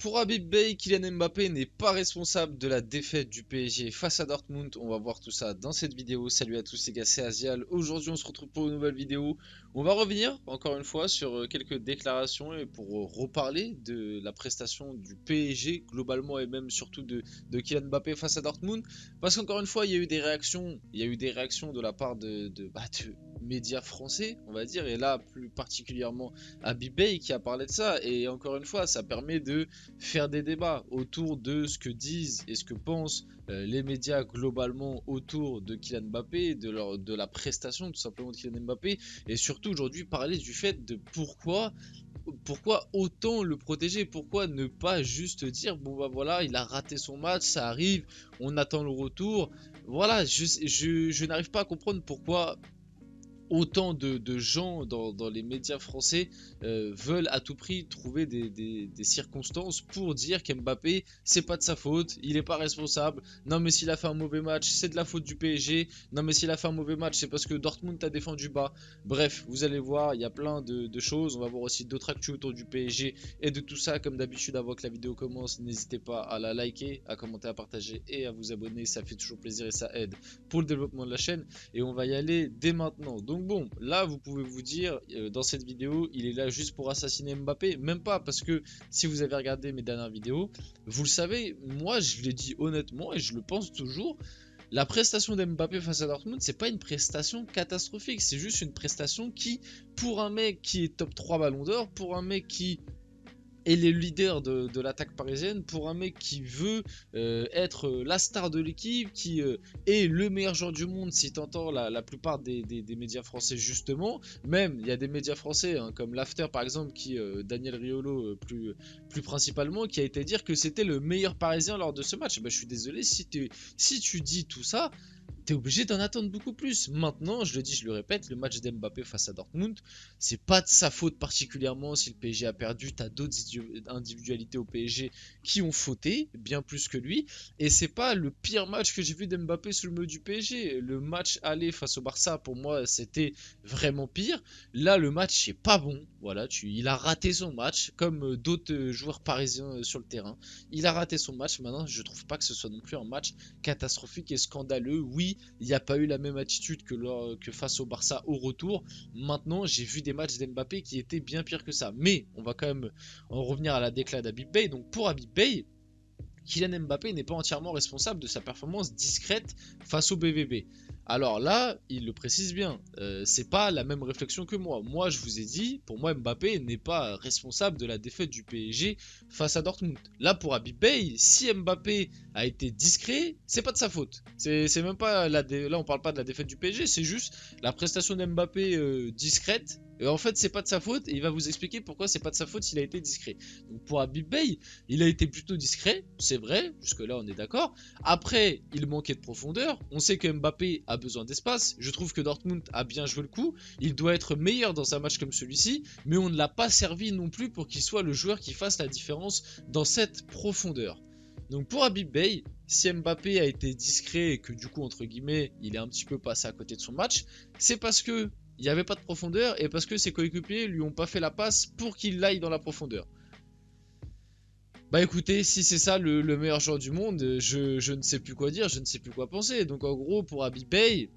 Pour Habib Beye, Kylian Mbappé n'est pas responsable de la défaite du PSG face à Dortmund. On va voir tout ça dans cette vidéo. Salut à tous les gars, c'est Azial. Aujourd'hui, on se retrouve pour une nouvelle vidéo. On va revenir encore une fois sur quelques déclarations et pour reparler de la prestation du PSG globalement et même surtout de Kylian Mbappé face à Dortmund. Parce qu'encore une fois, il y a eu des réactions. Il y a eu des réactions de la part de médias français, on va dire, et là plus particulièrement Habib Beye qui a parlé de ça. Et encore une fois, ça permet de faire des débats autour de ce que disent et ce que pensent les médias globalement autour de Kylian Mbappé, de la prestation tout simplement de Kylian Mbappé, et surtout aujourd'hui parler du fait de pourquoi autant le protéger, pourquoi ne pas juste dire bon bah voilà, il a raté son match, ça arrive, on attend le retour. Voilà, je n'arrive pas à comprendre pourquoi autant de gens dans les médias français veulent à tout prix trouver des circonstances pour dire qu'Mbappé c'est pas de sa faute, il est pas responsable. Non mais s'il a fait un mauvais match c'est de la faute du PSG. Non mais s'il a fait un mauvais match c'est parce que Dortmund a défendu bas. Bref, vous allez voir, il y a plein de choses. On va voir aussi d'autres actus autour du PSG et de tout ça. Comme d'habitude, avant que la vidéo commence, n'hésitez pas à la liker, à commenter, à partager et à vous abonner, ça fait toujours plaisir et ça aide pour le développement de la chaîne. Et on va y aller dès maintenant. Donc bon, là vous pouvez vous dire, dans cette vidéo, il est là juste pour assassiner Mbappé. Même pas, parce que si vous avez regardé mes dernières vidéos, vous le savez, moi je l'ai dit honnêtement et je le pense toujours. La prestation d'Mbappé face à Dortmund, c'est pas une prestation catastrophique, c'est juste une prestation qui, pour un mec qui est top 3 ballon d'or, pour un mec qui et les leaders de l'attaque parisienne, pour un mec qui veut être la star de l'équipe, qui est le meilleur joueur du monde, si t'entends la plupart des médias français justement. Même il y a des médias français hein, comme l'After par exemple, qui Daniel Riolo plus principalement, qui a été dire que c'était le meilleur parisien lors de ce match. Bah, je suis désolé, si tu dis tout ça, t'es obligé d'en attendre beaucoup plus. Maintenant, je le dis, je le répète, le match d'Mbappé face à Dortmund, c'est pas de sa faute particulièrement si le PSG a perdu. T'as d'autres individualités au PSG qui ont fauté, bien plus que lui. Et c'est pas le pire match que j'ai vu d'Mbappé sous le maillot du PSG. Le match aller face au Barça, pour moi, c'était vraiment pire. Là, le match est pas bon. Voilà, il a raté son match, comme d'autres joueurs parisiens sur le terrain. Il a raté son match. Maintenant, je trouve pas que ce soit non plus un match catastrophique et scandaleux. Oui, il n'y a pas eu la même attitude que face au Barça au retour. Maintenant, j'ai vu des matchs d'Mbappé qui étaient bien pires que ça. Mais on va quand même en revenir à la déclaration d'Habib Beye. Donc pour Habib Beye, Kylian Mbappé n'est pas entièrement responsable de sa performance discrète face au BVB. Alors là, il le précise bien, c'est pas la même réflexion que moi. Moi, je vous ai dit, pour moi, Mbappé n'est pas responsable de la défaite du PSG face à Dortmund. Là, pour Habib Beye, si Mbappé a été discret, c'est pas de sa faute. C'est même pas là, on parle pas de la défaite du PSG, c'est juste la prestation d'Mbappé discrète. Et en fait, c'est pas de sa faute et il va vous expliquer pourquoi c'est pas de sa faute s'il a été discret. Donc pour Habib Beye, il a été plutôt discret, c'est vrai, jusque-là on est d'accord. Après, il manquait de profondeur. On sait que Mbappé a besoin d'espace. Je trouve que Dortmund a bien joué le coup. Il doit être meilleur dans un match comme celui-ci, mais on ne l'a pas servi non plus pour qu'il soit le joueur qui fasse la différence dans cette profondeur. Donc pour Habib Beye, si Mbappé a été discret et que du coup, entre guillemets, il est un petit peu passé à côté de son match, c'est parce que il n'y avait pas de profondeur et parce que ses coéquipiers lui ont pas fait la passe pour qu'il aille dans la profondeur. Bah écoutez, si c'est ça le meilleur joueur du monde, je ne sais plus quoi dire, je ne sais plus quoi penser. Donc en gros, pour Habib Beye,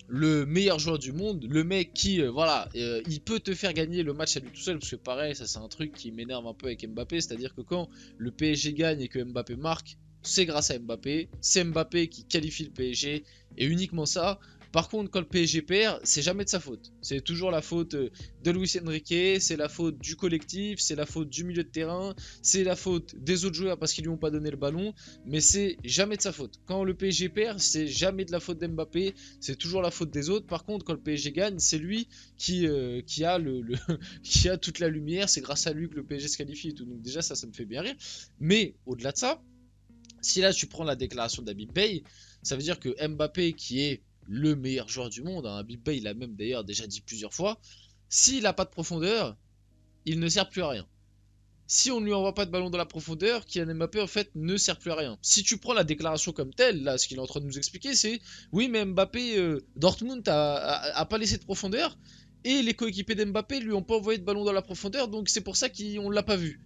le meilleur joueur du monde, le mec qui, voilà, il peut te faire gagner le match à lui tout seul, parce que pareil, ça c'est un truc qui m'énerve un peu avec Mbappé, c'est-à-dire que quand le PSG gagne et que Mbappé marque, c'est grâce à Mbappé, c'est Mbappé qui qualifie le PSG, et uniquement ça. Par contre, quand le PSG perd, c'est jamais de sa faute. C'est toujours la faute de Luis Enrique, c'est la faute du collectif, c'est la faute du milieu de terrain, c'est la faute des autres joueurs parce qu'ils lui ont pas donné le ballon, mais c'est jamais de sa faute. Quand le PSG perd, c'est jamais de la faute d'Mbappé, c'est toujours la faute des autres. Par contre, quand le PSG gagne, c'est lui qui a qui a toute la lumière, c'est grâce à lui que le PSG se qualifie et tout. Donc déjà, ça me fait bien rire. Mais au-delà de ça, si là tu prends la déclaration d'Habib Beye, ça veut dire que Mbappé, qui est le meilleur joueur du monde, hein, Habib Beye, il l'a même d'ailleurs déjà dit plusieurs fois, s'il n'a pas de profondeur, il ne sert plus à rien. Si on ne lui envoie pas de ballon dans la profondeur, Kylian Mbappé en fait ne sert plus à rien. Si tu prends la déclaration comme telle, là ce qu'il est en train de nous expliquer c'est, oui mais Mbappé, Dortmund a pas laissé de profondeur, et les coéquipiers d'Mbappé lui ont pas envoyé de ballon dans la profondeur, donc c'est pour ça qu'on l'a pas vu.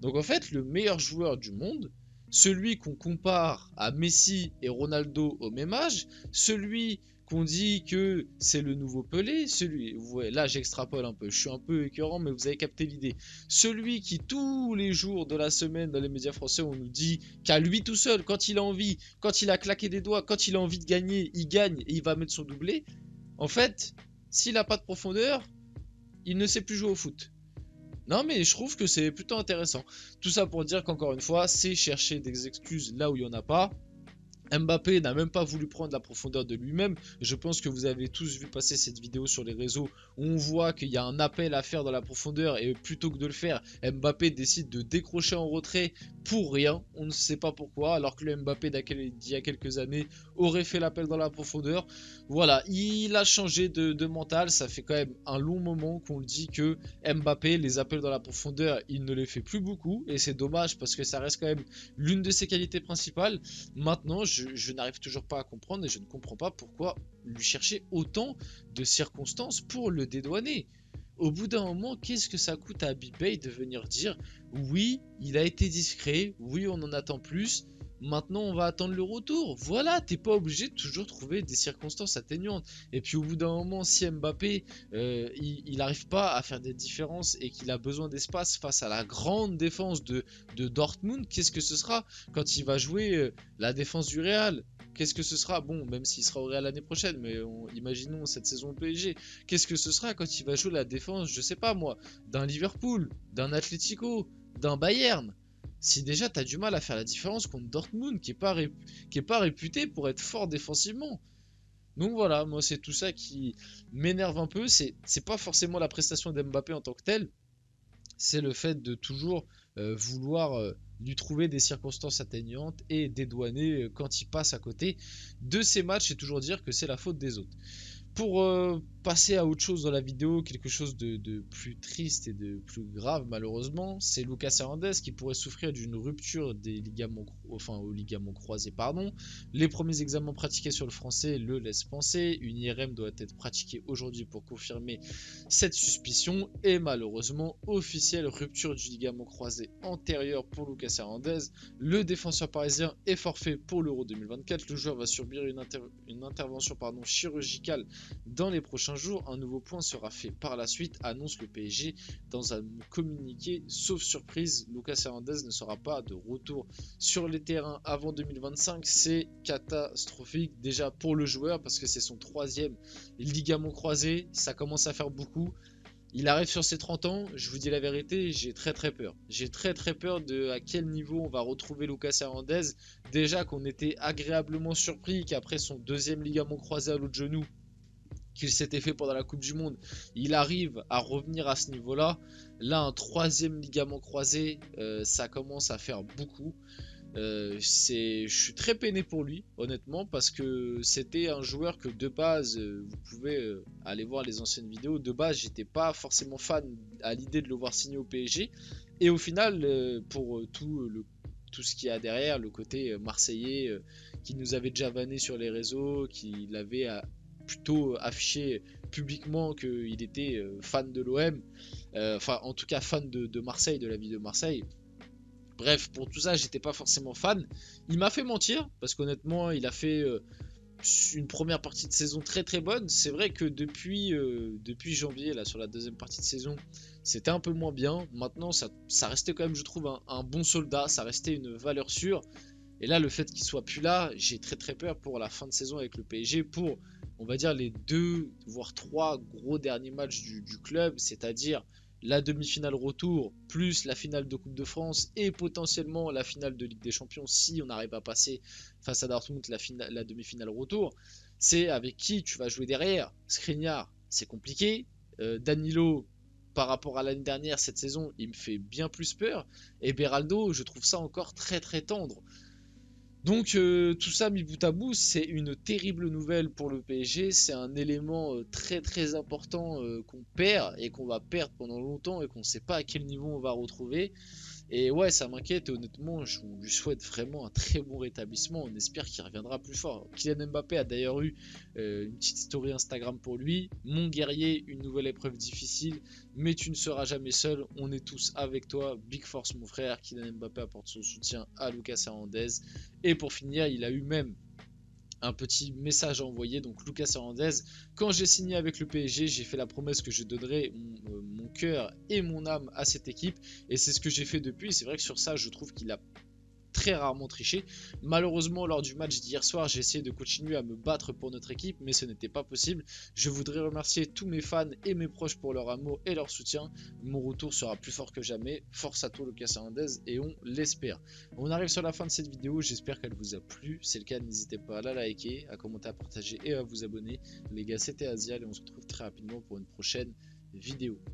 Donc en fait, le meilleur joueur du monde, celui qu'on compare à Messi et Ronaldo au même âge, celui qu'on dit que c'est le nouveau Pelé, celui, ouais, là j'extrapole un peu, je suis un peu écœurant mais vous avez capté l'idée, celui qui tous les jours de la semaine dans les médias français on nous dit qu'à lui tout seul, quand il a envie, quand il a claqué des doigts, quand il a envie de gagner, il gagne et il va mettre son doublé, en fait, s'il n'a pas de profondeur, il ne sait plus jouer au foot. Non mais je trouve que c'est plutôt intéressant. Tout ça pour dire qu'encore une fois, c'est chercher des excuses là où il n'y en a pas. Mbappé n'a même pas voulu prendre la profondeur de lui-même. Je pense que vous avez tous vu passer cette vidéo sur les réseaux où on voit qu'il y a un appel à faire dans la profondeur et plutôt que de le faire, Mbappé décide de décrocher en retrait pour rien. On ne sait pas pourquoi, alors que le Mbappé d'il y a quelques années aurait fait l'appel dans la profondeur. Voilà, il a changé de mental. Ça fait quand même un long moment qu'on le dit que Mbappé, les appels dans la profondeur, il ne les fait plus beaucoup et c'est dommage parce que ça reste quand même l'une de ses qualités principales. Maintenant, je n'arrive toujours pas à comprendre et je ne comprends pas pourquoi lui chercher autant de circonstances pour le dédouaner. Au bout d'un moment, qu'est-ce que ça coûte à Abibay de venir dire oui, il a été discret, oui, on en attend plus, maintenant on va attendre le retour. Voilà, t'es pas obligé de toujours trouver des circonstances atténuantes. Et puis au bout d'un moment, si Mbappé il n'arrive pas à faire des différences et qu'il a besoin d'espace face à la grande défense de Dortmund, qu'est-ce que ce sera quand il va jouer la défense du Real? Qu'est-ce que ce sera? Bon, même s'il sera au Real l'année prochaine, mais imaginons cette saison au PSG. Qu'est-ce que ce sera quand il va jouer la défense, je sais pas moi, d'un Liverpool, d'un Atlético, d'un Bayern? Si déjà t'as du mal à faire la différence contre Dortmund, qui est pas réputé pour être fort défensivement. Donc voilà, moi c'est tout ça qui m'énerve un peu. C'est pas forcément la prestation d'Mbappé en tant que telle, c'est le fait de toujours vouloir lui trouver des circonstances atténuantes et dédouaner quand il passe à côté de ces matchs et toujours dire que c'est la faute des autres. Pour passer à autre chose dans la vidéo, quelque chose de plus triste et de plus grave malheureusement, c'est Lucas Hernandez qui pourrait souffrir d'une rupture des ligaments, aux ligaments croisés. Pardon. Les premiers examens pratiqués sur le français le laissent penser. Une IRM doit être pratiquée aujourd'hui pour confirmer cette suspicion et malheureusement officielle rupture du ligament croisé antérieur pour Lucas Hernandez. Le défenseur parisien est forfait pour l'Euro 2024. Le joueur va subir une intervention chirurgicale dans les prochains jours. Un nouveau point sera fait par la suite, annonce le PSG dans un communiqué. Sauf surprise, Lucas Hernandez ne sera pas de retour sur les terrains avant 2025. C'est catastrophique déjà pour le joueur parce que c'est son 3e ligament croisé. Ça commence à faire beaucoup. Il arrive sur ses 30 ans, je vous dis la vérité, j'ai très peur. J'ai très peur de à quel niveau on va retrouver Lucas Hernandez. Déjà qu'on était agréablement surpris qu'après son 2e ligament croisé à l'autre genou, qu'il s'était fait pendant la Coupe du Monde, il arrive à revenir à ce niveau-là. Là, un 3e ligament croisé, ça commence à faire beaucoup. Je suis très peiné pour lui, honnêtement, parce que c'était un joueur que de base, vous pouvez aller voir les anciennes vidéos, de base, j'étais pas forcément fan à l'idée de le voir signer au PSG. Et au final, pour tout ce qu'il y a derrière, le côté marseillais qui nous avait déjà vanné sur les réseaux, qui l'avait plutôt affiché publiquement qu'il était fan de l'OM, enfin en tout cas fan de Marseille, de la ville de Marseille. Bref, pour tout ça, j'étais pas forcément fan. Il m'a fait mentir, parce qu'honnêtement, il a fait une première partie de saison très bonne. C'est vrai que depuis janvier, là, sur la 2e partie de saison, c'était un peu moins bien. Maintenant, ça restait quand même, je trouve, un bon soldat. Ça restait une valeur sûre. Et là, le fait qu'il soit plus là, j'ai très peur pour la fin de saison avec le PSG, pour, on va dire, les 2 voire 3 gros derniers matchs du club, c'est-à-dire la demi-finale retour, plus la finale de Coupe de France et potentiellement la finale de Ligue des Champions si on arrive à passer face à Dortmund la demi-finale retour. C'est avec qui tu vas jouer derrière. Skriniar, c'est compliqué. Danilo, par rapport à l'année dernière, cette saison, il me fait bien plus peur. Et Beraldo, je trouve ça encore très tendre. Donc tout ça mis bout à bout, c'est une terrible nouvelle pour le PSG, c'est un élément très important qu'on perd et qu'on va perdre pendant longtemps et qu'on ne sait pas à quel niveau on va retrouver. Et ouais, ça m'inquiète et honnêtement, je lui souhaite vraiment un très bon rétablissement. On espère qu'il reviendra plus fort. Kylian Mbappé a d'ailleurs eu une petite story Instagram pour lui. Mon guerrier, une nouvelle épreuve difficile, mais tu ne seras jamais seul. On est tous avec toi. Big force, mon frère. Kylian Mbappé apporte son soutien à Lucas Hernandez. Et pour finir, il a eu même un petit message à envoyer. Donc Lucas Hernandez, quand j'ai signé avec le PSG, j'ai fait la promesse que je donnerais mon cœur et mon âme à cette équipe, et c'est ce que j'ai fait depuis. C'est vrai que sur ça, je trouve qu'il a très rarement triché. Malheureusement, lors du match d'hier soir, j'ai essayé de continuer à me battre pour notre équipe, mais ce n'était pas possible. Je voudrais remercier tous mes fans et mes proches pour leur amour et leur soutien. Mon retour sera plus fort que jamais. Force à toi, Lucas Hernandez, et on l'espère. On arrive sur la fin de cette vidéo, j'espère qu'elle vous a plu. Si c'est le cas, n'hésitez pas à la liker, à commenter, à partager et à vous abonner. Les gars, c'était Azial et on se retrouve très rapidement pour une prochaine vidéo.